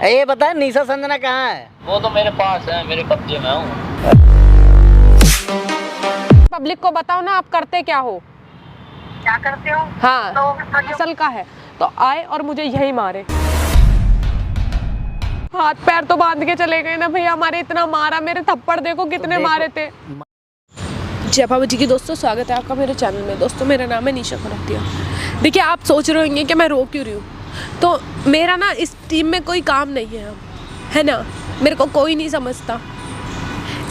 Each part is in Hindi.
ये बता निशा संजना कहाँ है? वो तो मेरे पास है, मेरे कब्जे में हूँ। पब्लिक को बताओ ना, आप करते क्या हो? क्या करते हो? हाँ तो असल का है तो आए और मुझे यही मारे। हाथ पैर तो बांध के चले गए ना भैया, हमारे इतना मारा, मेरे थप्पड़ देखो कितने मारे थे। जय बाबा जी की दोस्तों, स्वागत है आपका मेरे चैनल में। दोस्तों मेरा नाम है निशा खरातिया। देखिए आप सोच रहे होंगे कि मैं रो क्यों रही हूँ, तो मेरा ना इस टीम में कोई काम नहीं है, है ना, मेरे को कोई नहीं समझता।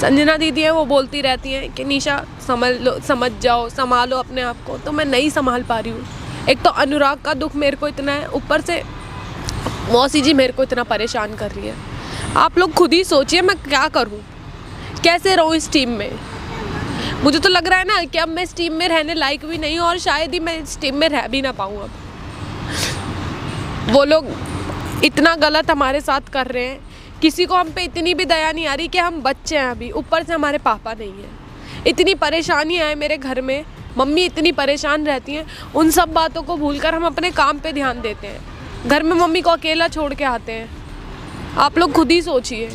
संजना दीदी है वो बोलती रहती हैं कि निशा समझ लो, समझ जाओ, संभालो अपने आप को, तो मैं नहीं संभाल पा रही हूँ। एक तो अनुराग का दुख मेरे को इतना है, ऊपर से मौसी जी मेरे को इतना परेशान कर रही है। आप लोग खुद ही सोचिए मैं क्या करूँ, कैसे रहूँ इस टीम में। मुझे तो लग रहा है ना कि अब मैं इस टीम में रहने लायक भी नहीं हूँ और शायद ही मैं इस टीम में रह भी ना पाऊँ। अब वो लोग इतना गलत हमारे साथ कर रहे हैं, किसी को हम पे इतनी भी दया नहीं आ रही कि हम बच्चे हैं अभी, ऊपर से हमारे पापा नहीं हैं। इतनी परेशानियाँ हैं मेरे घर में, मम्मी इतनी परेशान रहती हैं, उन सब बातों को भूलकर हम अपने काम पे ध्यान देते हैं। घर में मम्मी को अकेला छोड़ के आते हैं। आप लोग खुद ही सोचिए।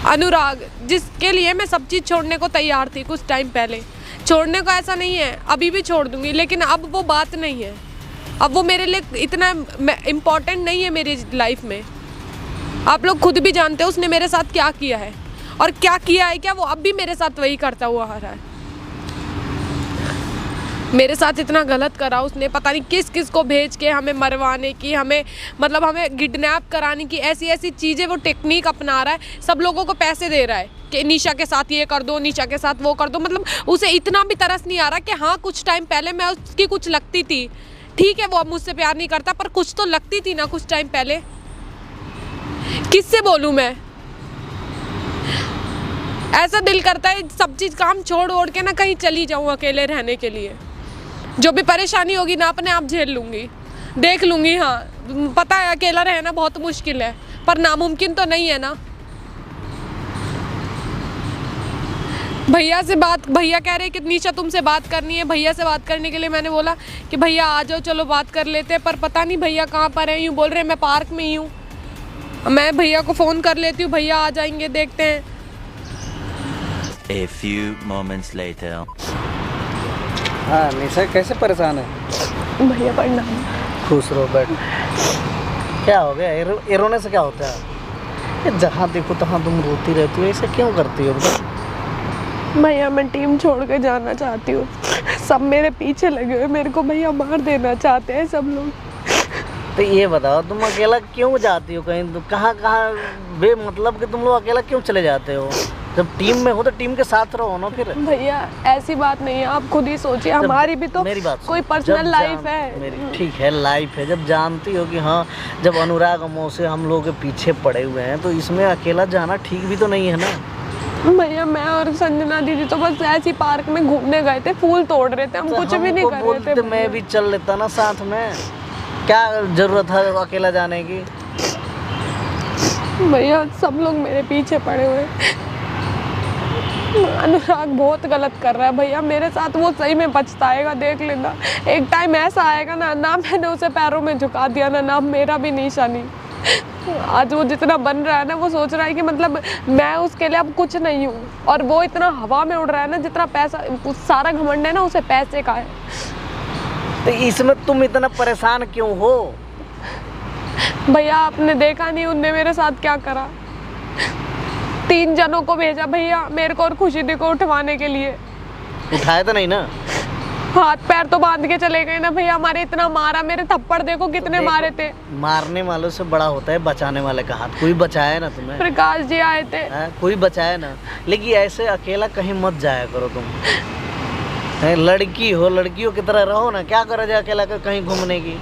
अनुराग जिसके लिए मैं सब चीज़ छोड़ने को तैयार थी कुछ टाइम पहले, छोड़ने को ऐसा नहीं है, अभी भी छोड़ दूँगी, लेकिन अब वो बात नहीं है। अब वो मेरे लिए इतना इम्पोर्टेंट नहीं है मेरी लाइफ में। आप लोग खुद भी जानते हो उसने मेरे साथ क्या किया है, और क्या किया है क्या, वो अब भी मेरे साथ वही करता हुआ आ रहा है। मेरे साथ इतना गलत करा उसने, पता नहीं किस किस को भेज के हमें मरवाने की, हमें मतलब हमें किडनैप कराने की ऐसी ऐसी चीज़ें वो टेक्निक अपना रहा है। सब लोगों को पैसे दे रहा है कि निशा के साथ ये कर दो, निशा के साथ वो कर दो। मतलब उसे इतना भी तरस नहीं आ रहा कि हाँ कुछ टाइम पहले मैं उसकी कुछ लगती थी, ठीक है वो अब मुझसे प्यार नहीं करता, पर कुछ तो लगती थी ना कुछ टाइम पहले। किससे बोलूँ मैं? ऐसा दिल करता है सब चीज़ काम छोड़ ओढ़ के ना कहीं चली जाऊँ अकेले रहने के लिए। जो भी परेशानी होगी ना अपने आप झेल लूँगी, देख लूँगी। हाँ पता है अकेला रहना बहुत मुश्किल है, पर नामुमकिन तो नहीं है ना। भैया से बात, भैया कह रहे कि निशा तुमसे बात करनी है। भैया से बात करने के लिए मैंने बोला कि भैया आ जाओ, चलो बात कर लेते हैं, पर पता नहीं भैया कहाँ पर है। यूँ बोल रहे मैं पार्क में ही हूँ। मैं भैया को फ़ोन कर लेती हूँ, भैया आ जाएंगे, देखते हैं। A few moments later. हाँ निशा कैसे परेशान है? भैया प्रणाम। खुश रहो, बैठ। क्या हो गया? ये रोने से क्या होता है? ये जहाँ देखो तहाँ तुम रोती रहती हो, ऐसे क्यों करती हो? भैया मैं टीम छोड़ के जाना चाहती हूँ, सब मेरे पीछे लगे हुए, मेरे को भैया मार देना चाहते हैं सब लोग। तो ये बताओ तुम अकेला क्यों जाती हो कहीं? तो कहाँ कहाँ बेमतलब कि तुम लोग अकेला क्यों चले जाते हो? जब टीम में हो तो टीम के साथ रहो ना फिर। भैया ऐसी बात नहीं है, आप खुद ही सोचिए, हमारी भी तो मेरी बात कोई पर्सनल लाइफ है। मेरी ठीक है लाइफ है, जब जानती हो कि हाँ जब अनुराग अमो से हम लोग के पीछे पड़े हुए हैं तो इसमें अकेला जाना ठीक भी तो नहीं है ना। भैया मैं और संजना दीदी तो बस ऐसी पार्क में घूमने गए थे, फूल तोड़ रहे थे, हम कुछ भी नहीं कर रहे थे। मैं भी चल लेता ना साथ में, क्या जरूरत है अकेला जाने की? भैया सब लोग मेरे पीछे पड़े हुए। अनुराग बहुत गलत कर रहा है भैया मेरे साथ, वो सही में पछताएगा, देख लेना। एक टाइम ऐसा आएगा ना, ना मैंने उसे पैरों में झुका दिया ना, नाम मेरा भी निशानी। आज वो जितना बन रहा है ना, वो सोच रहा है कि मतलब मैं उसके लिए अब कुछ नहीं हूँ, और वो इतना हवा में उड़ रहा है ना, जितना पैसा, सारा घमंड है ना उसे पैसे का है। तो इसमें तुम इतना परेशान क्यों हो? भैया आपने देखा नहीं उनने मेरे साथ क्या करा? 3 जनों को भेजा भैया मेरे को और खुशी दी को उठवाने के लिए। उठाया तो नहीं ना? हाथ पैर तो बांध के चले गए ना भैया, हमारे इतना मारा, मेरे थप्पड़ देखो कितने मारे थे। मारने वालों से बड़ा होता है बचाने वाले का हाथ। कोई बचाया ना तुम्हें? प्रकाश जी आए थे। कोई बचाया ना, लेकिन ऐसे अकेला कहीं मत जाया करो तुम। लड़की हो, लड़कियों की तरह रहो ना, क्या करो जाए अकेला कहीं घूमने की?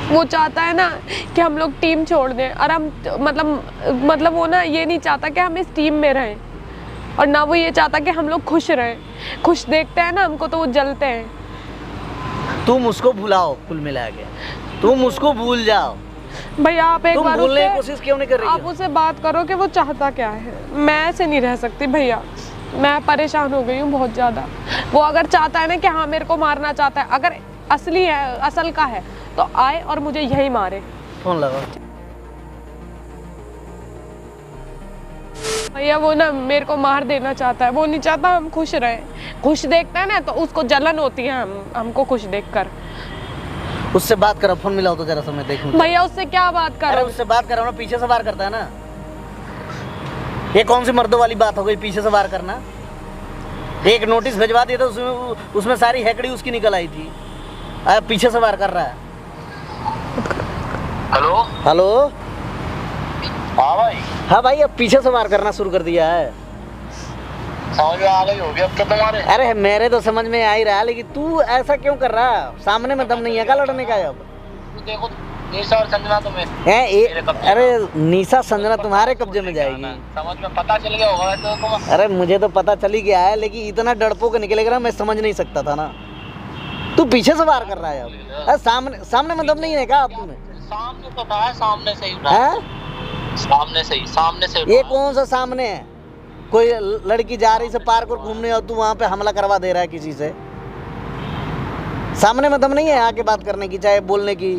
वो चाहता है ना कि हम लोग टीम छोड़ दें, और हम मतलब वो ना ये नहीं चाहता कि हम इस टीम में रहें, और ना वो ये चाहता कि हम लोग खुश रहें। खुश देखते हैं ना हमको तो वो जलते हैं। तुम उसको भुलाओ, कुल मिला के तुम उसको भूल जाओ। भैया आप एक बार भूलने की कोशिश क्यों नहीं कर रही? आप उससे बात करो कि वो चाहता क्या है। मैं ऐसे नहीं रह सकती भैया, मैं परेशान हो गई हूँ बहुत ज़्यादा। वो अगर चाहता है ना कि हाँ मेरे को मारना चाहता है, अगर असली है, असल का है, तो आए और मुझे यही मारे। फोन लगाओ। भैया वो ना मेरे को मार देना चाहता है, वो नहीं चाहता हम खुश रहें। खुश देखता है ना तो उसको जलन होती है हमको खुश देखकर। उससे बात करो, फोन मिलाओ तो जरा सा मैं देखूं। भैया उससे क्या बात अरे करो? उससे बात करो ना, पीछे से वार करता है ना। ये कौन सी मर्दों वाली बात हो गई, पीछे से वार करना? एक नोटिस भिजवा दिया था, उसमें सारी हैकड़ी उसकी निकल आई थी। पीछे से वार कर रहा है। Hello hello. हाँ भाई, हाँ भाई, अब पीछे से वार करना शुरू कर दिया है। समझ में आ गई होगी अब तो तुम्हारे। अरे मेरे तो समझ में आ ही रहा है, लेकिन तू ऐसा क्यों कर रहा है? सामने में दम नहीं है क्या लड़ने का? अब तू देखो निशा और संजना तुम्हें अरे निशा संजना तुम्हारे कब्जे में जाएगी। समझ में पता चल गया होगा तो तुम। अरे मुझे तो पता चल ही गया है, लेकिन इतना डरपोक निकलेगा मैं समझ नहीं सकता था ना। तू पीछे से वार कर रहा है अब। अरे सामने में दम नहीं है क्या आप तुम्हें? सामने तो था, सामने से ही उठा। हैं? सामने से ही ये कौन सा सामने है? कोई लड़की जा रही से पार्क और घूमने और तू वहां पे हमला करवा दे रहा है किसी से? सामने में दम नहीं है आके बात करने की, चाहे बोलने की?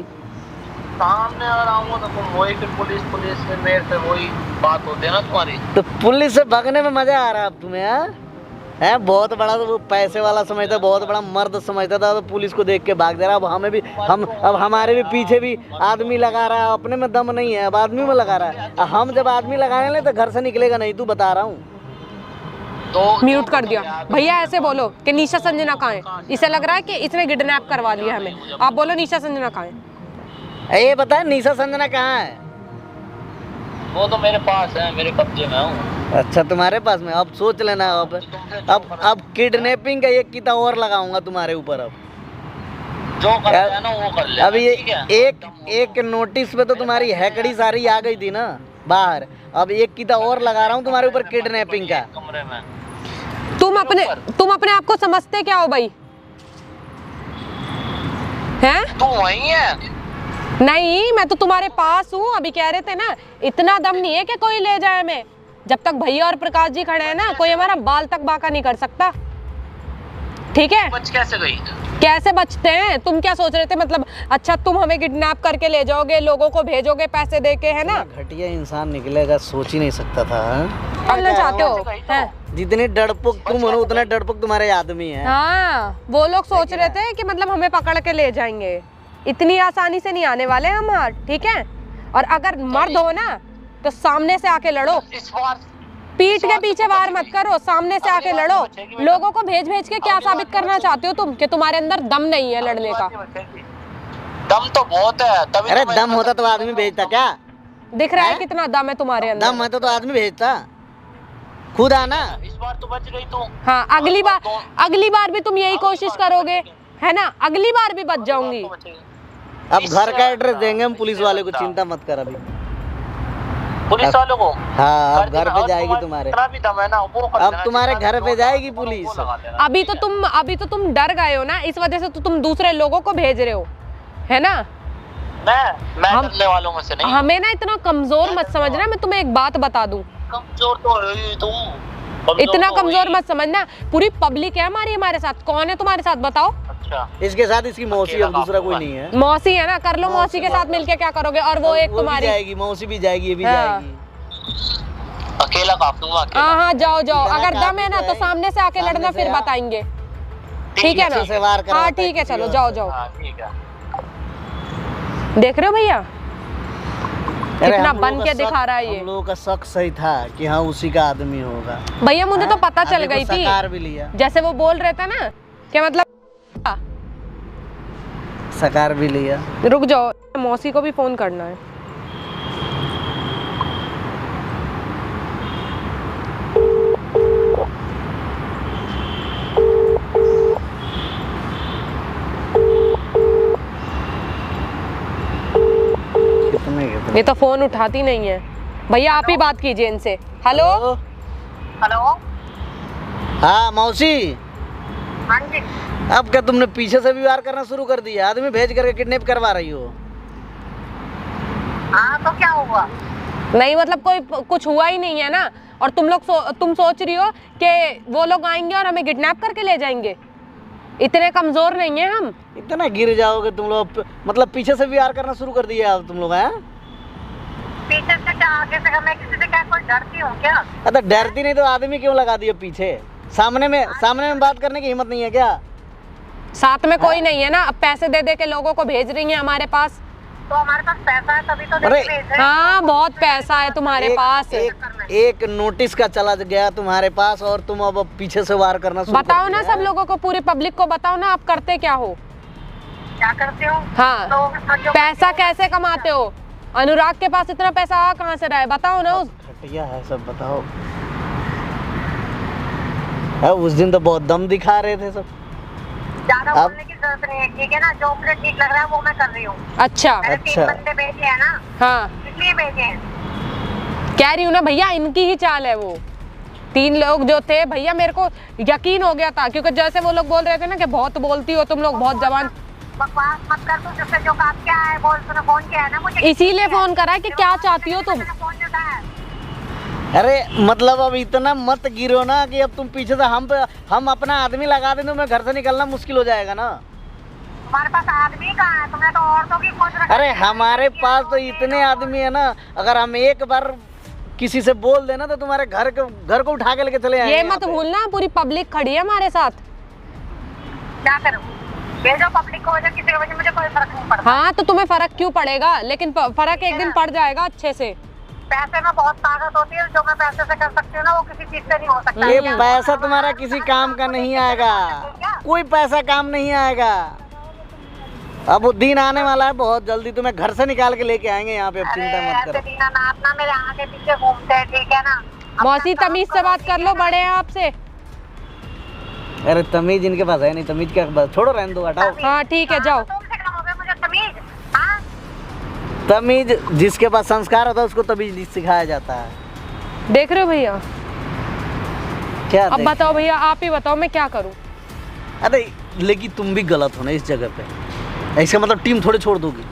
सामने अगर आऊंगा तो तुम वही फिर पुलिस में मेरे से वही बात होती है ना तुम्हारी। तो पुलिस से भागने में मजा आ रहा है अब तुम्हें? है बहुत बड़ा तो वो पैसे वाला समझता, बहुत बड़ा मर्द समझता था, तो पुलिस को देख के भाग दे रहा। अब हमें भी अब हमारे भी पीछे भी आदमी लगा रहा है। अपने में दम नहीं है, अब आदमी में लगा रहा है। हम जब आदमी लगाने ले तो घर से निकलेगा नहीं, तू बता रहा हूँ। तो म्यूट कर दिया। भैया ऐसे बोलो कि निशा संजना कहाँ है? इसे लग रहा है कि इसने किडनैप करवा लिया हमें। आप बोलो निशा संजना कहाँ है? ये बता, निशा संजना कहाँ है? वो तो मेरे पास है, मेरे कब्जे में हूँ। अच्छा तुम्हारे पास में? अब सोच लेना। अब किडनैपिंग का एक किता और लगाऊंगा तुम्हारे ऊपर। अब जो कर है ना वो कर ले। अब ये एक नोटिस पे तो तुम्हारी हैकड़ी सारी आ गई थी ना बाहर। अब एक किता और लगा रहा हूँ तुम्हारे ऊपर किडनैपिंग का। कमरे में तुम अपने आप को समझते क्या हो भाई? हैं? तू वहीं है? नहीं, मैं तो तुम्हारे पास हूँ। अभी कह रहे थे ना, इतना दम नहीं है कि कोई ले जाए हमें। जब तक भैया और प्रकाश जी खड़े हैं ना, कोई हमारा बाल तक बाका नहीं कर सकता। ठीक है? बच कैसे गई? कैसे बचते हैं? तुम क्या सोच रहे थे? मतलब अच्छा तुम हमें किडनैप करके ले जाओगे, लोगों को भेजोगे पैसे देके, है ना? घटिया इंसान निकलेगा, सोच ही नहीं सकता था। करना चाहते हो? हैं? जितने डरपोक तुम हो उतना डरपोक तुम्हारे आदमी है। हाँ, वो लोग सोच रहे थे कि मतलब हमें पकड़ के ले जाएंगे। इतनी आसानी से नहीं आने वाले हम, ठीक है? और अगर मर्द हो ना तो सामने से आके लड़ो। इस बार पीठ के पीछे वार मत करो, सामने से आके लड़ो। लोगों को भेज भेज के क्या साबित करना चाहते हो तुम? कि तुम्हारे अंदर दम नहीं है लड़ने का? दम तो बहुत है, तभी अरे तो दम होता तो आदमी भेजता क्या? दिख रहा है कितना दम है तुम्हारे अंदर? दम होता तो आदमी भेजता, खुद आना। इस बार तो बच गई तू। हाँ, अगली बार भी तुम यही कोशिश करोगे, है ना? अगली बार भी बच जाऊंगी। अब घर का एड्रेस देंगे हम पुलिस वाले को, चिंता मत कर। अभी पुलिस वालों को? हाँ, अब घर पे जाएगी तुम्हारे। भी दम है ना, वो अब तुम्हारे घर पे जाएगी पुलिस। अभी तो तुम डर गए हो ना, इस वजह से तो तुम दूसरे लोगों को भेज रहे हो, है ना? मैं डरने वालों में से नहीं। हमें ना इतना कमजोर मत समझना। मैं तुम्हें एक बात बता दूं, कमजोर तो है ही तू। इतना कमजोर मत समझना। पूरी पब्लिक है हमारे साथ। कौन है तुम्हारे साथ बताओ? अच्छा, इसके साथ इसकी मौसी, अब दूसरा कोई नहीं है। मौसी है ना, कर लो मौसी के साथ मिलके क्या करोगे? और वो एक तुम्हारी जाएगी, मौसी भी जाएगी, ये भी हाँ। जाएगी। अकेला काफी हूँ, अकेला। हाँ, जाओ। अगर दम है ना तो सामने से आके लड़ना, फिर बताएंगे। ठीक है अच्छे से वार ना? करवाता हाँ है ठीक है, किसी चलो और जाओ। हाँ, ठीक है। देख रहे हो भैया अरे कितना हम लोगों बन का के शक- दिखा रहा है ये। हम लोगों का शक सही था कि हाँ उसी का आदमी होगा। भैया मुझे तो पता चल गई थी, सकार भी लिया, जैसे वो बोल रहे थे ना कि मतलब। सकार भी लिया। रुक जाओ, मौसी को भी फोन करना है। ये तो फोन उठाती नहीं है। भैया आप ही बात कीजिए इनसे। हेलो। हेलो। हाँ मौसी, हाँ जी। अब क्या तुमने पीछे से भी वार करना शुरू कर दिया? आदमी भेज करके किडनैप करवा रही हो? हाँ तो क्या हुआ? नहीं मतलब कोई कुछ हुआ ही नहीं है ना, और तुम सोच रही हो कि वो लोग आएंगे और हमें किडनैप करके ले जाएंगे। इतने कमजोर नहीं है हम। इतना गिर जाओगे तुम लोग? मतलब पीछे से भी वार करना शुरू कर दिया अब तुम लोग हैं? पीछे से क्या आगे से मैं किसी से क्या कोई डरती हूँ क्या? अरे डरती नहीं तो आदमी क्यों लगा दिया पीछे? सामने में बात करने की हिम्मत नहीं है क्या? साथ में कोई नहीं है ना, अब पैसे दे दे के लोगों को भेज रही हैं हमारे पास। तो हमारे पास पैसा है तभी तो अरे, भेज रहे हैं। हाँ बहुत पैसा है तुम्हारे पास। एक नोटिस का चला गया तुम्हारे पास और तुम अब पीछे से वार करना शुरू बताओ कर ना दिया सब लोगों को, पूरी पब्लिक को बताओ ना आप करते क्या हो। क्या करते हो? हाँ तो पैसा कैसे कमाते हो? अनुराग के पास इतना पैसा आ कहाँ से रहा है, बताओ ना। घटिया है सब, बताओ। उस दिन तो बहुत दम दिखा रहे थे सब। ज्यादा अब- बोलने की जरूरत नहीं है, ठीक है ना? जो मुझे ठीक लग रहा है वो मैं कर रही हूँ। अच्छा मैंने 3 अच्छा। बंदे भेजे हैं ना, हाँ इसलिए भेजे हैं। कह रही हूँ ना भैया, इनकी ही चाल है वो। 3 लोग जो थे भैया, मेरे को यकीन हो गया था, क्योंकि जैसे वो लोग बोल रहे थे ना कि बहुत बोलती हो तुम लोग, बहुत जवान। बकवास मत कर तू, जिससे जो काम क्या है बोल। तूने फोन किया है ना मुझे, इसीलिए फोन करा है कि क्या चाहती हो तुम। मैंने फोन नहीं उठाया। अरे मतलब अब इतना मत गिरो ना कि अब तुम पीछे से हम अपना आदमी लगा दें तो मैं घर से निकलना मुश्किल हो जाएगा ना। तुम्हारे पास आदमी कहाँ है? तुमने तो औरतों की खोज रखी अरे है। हमारे पास तो इतने आदमी है ना, अगर हम एक बार किसी से बोल देना तो तुम्हारे घर को उठा के लेके चले आएंगे ये यहाँ मत पे। भूलना, पूरी पब्लिक खड़ी है हमारे साथ। क्या करूँ? भेजो पब्लिक को, वजह किसी की वजह मुझे कोई फर्क नहीं पड़ता। हाँ तो तुम्हें फर्क क्यों पड़ेगा, लेकिन फर्क एक दिन पड़ जाएगा अच्छे से। पैसे में बहुत ताकत होती है, जो मैं पैसे से कर सकती हूँ ना वो किसी चीज से नहीं हो सकता। ये पैसा तुम्हारा किसी काम का नहीं आएगा, कोई पैसा काम नहीं आएगा। अब वो दिन आने वाला है बहुत जल्दी, तुम्हें घर से निकाल के लेके आएंगे यहाँ पे, अब चिंता मत ऐसे करो। दीनानाथ ना मेरे आगे पीछे घूमते हैं, ठीक है ना? मौसी तमीज से बात कर लो, बड़े हैं आपसे। अरे तमीज इनके पास है नहीं, तमीज क्या बात, छोड़ो, रहने दो, हटाओ। हाँ ठीक है जाओ। तुमसे कम हो गया मुझे तमीज। हाँ तमीज जिसके पास संस्कार होता है उसको तमीज सिखाया जाता है। देख रहे हो भैया, क्या अब देख- बताओ भैया, आप ही बताओ मैं क्या करूँ। अरे लेकिन तुम भी गलत हो ना इस जगह पे, ऐसे मतलब टीम थोड़ी छोड़ दोगी?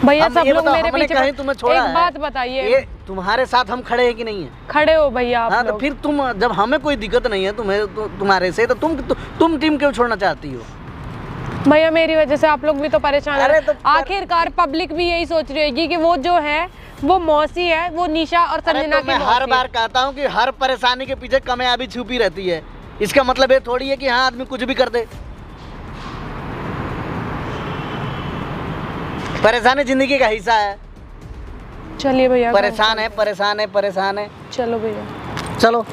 भैया अब सब ये लोग बताओ, मेरे हमने पीछे कहीं तुम्हें छोड़ा एक है? बात बताइए, ये तुम्हारे साथ हम खड़े हैं कि नहीं है? खड़े हो भैया आप हाँ तो लोग। फिर तुम, जब हमें कोई दिक्कत नहीं है तुम्हारे से, तो तुम टीम क्यों छोड़ना चाहती हो? भैया मेरी वजह से आप लोग भी तो परेशान अरे है। तो आखिरकार पब्लिक भी यही सोच रही होगी कि वो जो है वो मौसी है, वो निशा और अरे संजना तो की मैं हर मौसी बार है। कहता हूँ कि हर परेशानी के पीछे कामयाबी छुपी रहती है। इसका मतलब ये थोड़ी है कि हाँ आदमी कुछ भी कर दे। परेशानी जिंदगी का हिस्सा है। चलिए भैया, परेशान है, परेशान है, परेशान है। चलो भैया। चलो।